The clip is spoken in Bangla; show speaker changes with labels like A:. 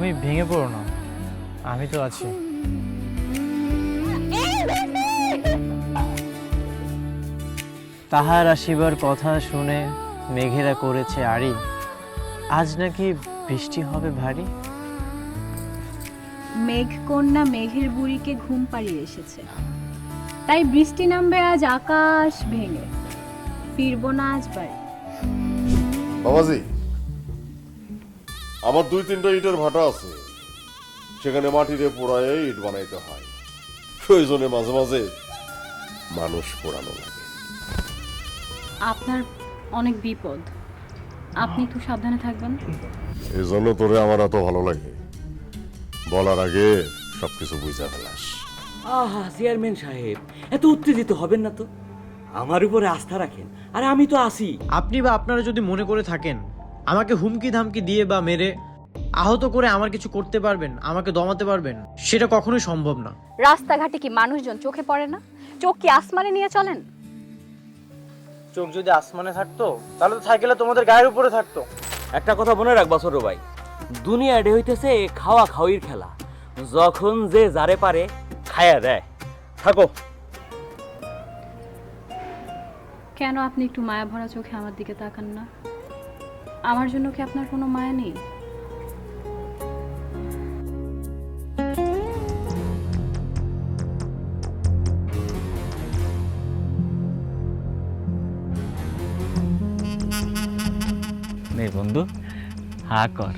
A: তুমি ভেঙে পড়ো না, আমি তো আছি। তাহার আসিবার কথা শুনে মেঘেরা করেছে আড়ি, আজ নাকি বৃষ্টি হবে ভারী।
B: মেঘ কন্যা মেঘের বুড়িকে ঘুম পাড়িয়ে এসেছে, তাই বৃষ্টি নামবে আজ আকাশ ভেঙে, ফিরবো না আজ বাড়ি।
C: বাবাজি, আমার 2-3টা ইটের ভাটা আছে, সেখানে মাটিতে পোড়ায় ইট বানাইতে হয়। প্রয়োজনে মাঝে মাঝে মানুষ পোড়ানো লাগে।
B: আপনার অনেক বিপদ, আপনি একটু সাবধানে থাকবেন।
C: এই জন্য তোরে আমার এত ভালো লাগে, বলার আগে সবকিছু বুঝা ফেলাস।
D: আহা চেয়ারম্যান সাহেব, এত উত্তেজিত হবেন না তো, আমার উপরে আস্থা রাখেন, আর আমি তো আছি।
A: আপনি বা আপনারা যদি মনে করে থাকেন আমাকে হুমকি ধামকি দিয়ে বা মেরে আহত করে আমার কিছু করতে পারবেন, আমাকে দমাতে পারবেন, সেটা কখনোই সম্ভব না।
B: রাস্তাঘাটে কি মানুষজন চোখে পড়ে না? চোখ কি আসমানে নিয়ে চলেন?
A: চোখ যদি আসমানে থাকতো তাহলে তো সাইকেলে তোমাদের গায়ের উপরে থাকতো।
D: একটা কথা মনে রাখবা ছোট ভাই, দুনিয়াটা হইতেছে খাওয়া খাওয়ির খেলা, যখন যে যারে পারে খায়া দেয়। থাকো।
B: কেন আপনি একটু মায়া ভরা চোখে আমার দিকে তাকান না? আমার জন্য কি আপনার কোনো মায়া নেই?
D: নে বন্ধু, হা কর।